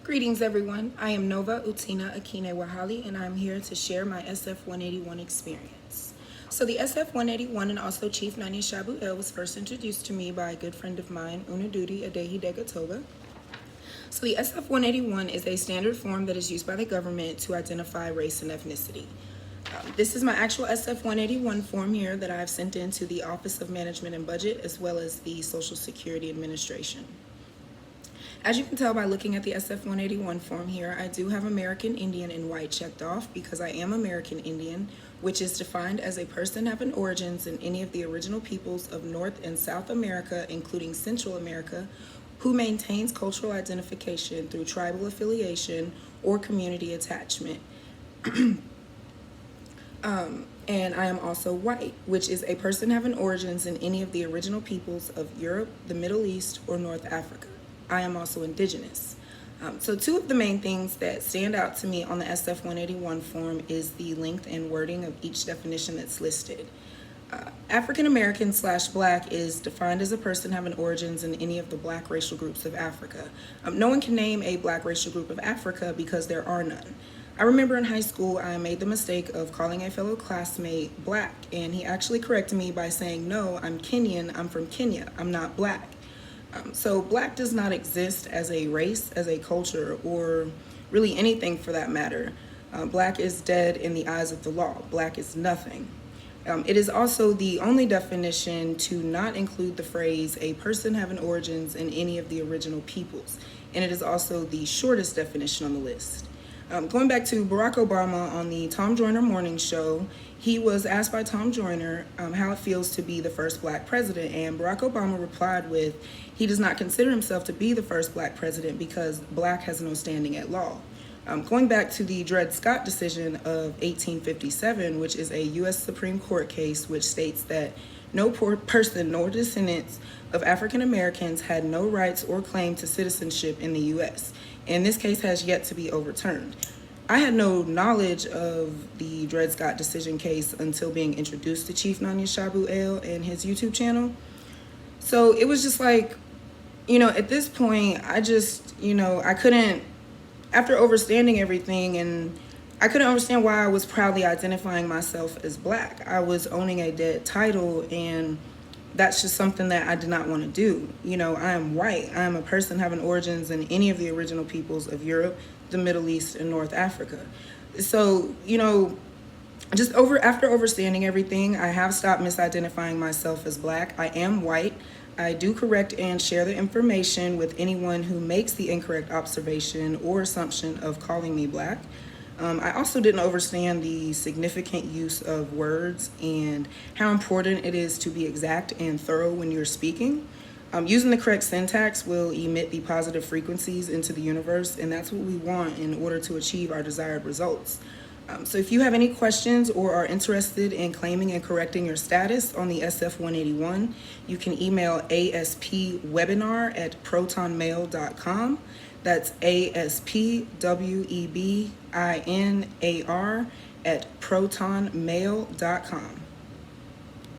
Greetings everyone, I am Nova Utina Aquene Wohali and I'm here to share my SF-181 experience. So the SF-181 and also Chief Nanya Shabu-El was first introduced to me by a good friend of mine, Unadudi Adehi Degatoga. So the SF-181 is a standard form that is used by the government to identify race and ethnicity. This is my actual SF-181 form here that I've sent in to the Office of Management and Budget as well as the Social Security Administration. As you can tell by looking at the SF-181 form here, I do have American Indian and white checked off because I am American Indian, which is defined as a person having origins in any of the original peoples of North and South America, including Central America, who maintains cultural identification through tribal affiliation or community attachment. And I am also white, which is a person having origins in any of the original peoples of Europe, the Middle East, or North Africa. I am also indigenous. So two of the main things that stand out to me on the SF-181 form is the length and wording of each definition that's listed. African American / Black is defined as a person having origins in any of the Black racial groups of Africa. No one can name a Black racial group of Africa because there are none. I remember in high school I made the mistake of calling a fellow classmate Black, and he actually corrected me by saying, "No, I'm Kenyan, I'm from Kenya, I'm not Black." So Black does not exist as a race, as a culture, or really anything for that matter. Black is dead in the eyes of the law. Black is nothing. It is also the only definition to not include the phrase a person having origins in any of the original peoples, and it is also the shortest definition on the list. Going back to Barack Obama on the Tom Joyner morning show, he was asked by Tom Joyner how it feels to be the first Black president, and Barack Obama replied with, he does not consider himself to be the first Black president because Black has no standing at law. Going back to the Dred Scott decision of 1857, which is a U.S. Supreme Court case which states that no person nor descendants of African Americans had no rights or claim to citizenship in the U.S., and this case has yet to be overturned. I had no knowledge of the Dred Scott decision case until being introduced to Chief Nanya Shabu-El and his YouTube channel. So it was just like, at this point, I couldn't, after understanding everything, and I couldn't understand why I was proudly identifying myself as Black. I was owning a dead title, and that's just something that I did not want to do. I am white. I am a person having origins in any of the original peoples of Europe, the Middle East, and North Africa. So, after understanding everything, I have stopped misidentifying myself as Black. I am white. I do correct and share the information with anyone who makes the incorrect observation or assumption of calling me Black. I also didn't understand the significant use of words and how important it is to be exact and thorough when you're speaking. Using the correct syntax will emit the positive frequencies into the universe, and that's what we want in order to achieve our desired results. So if you have any questions or are interested in claiming and correcting your status on the SF-181, you can email aspwebinar@protonmail.com. That's aspwebinar@protonmail.com.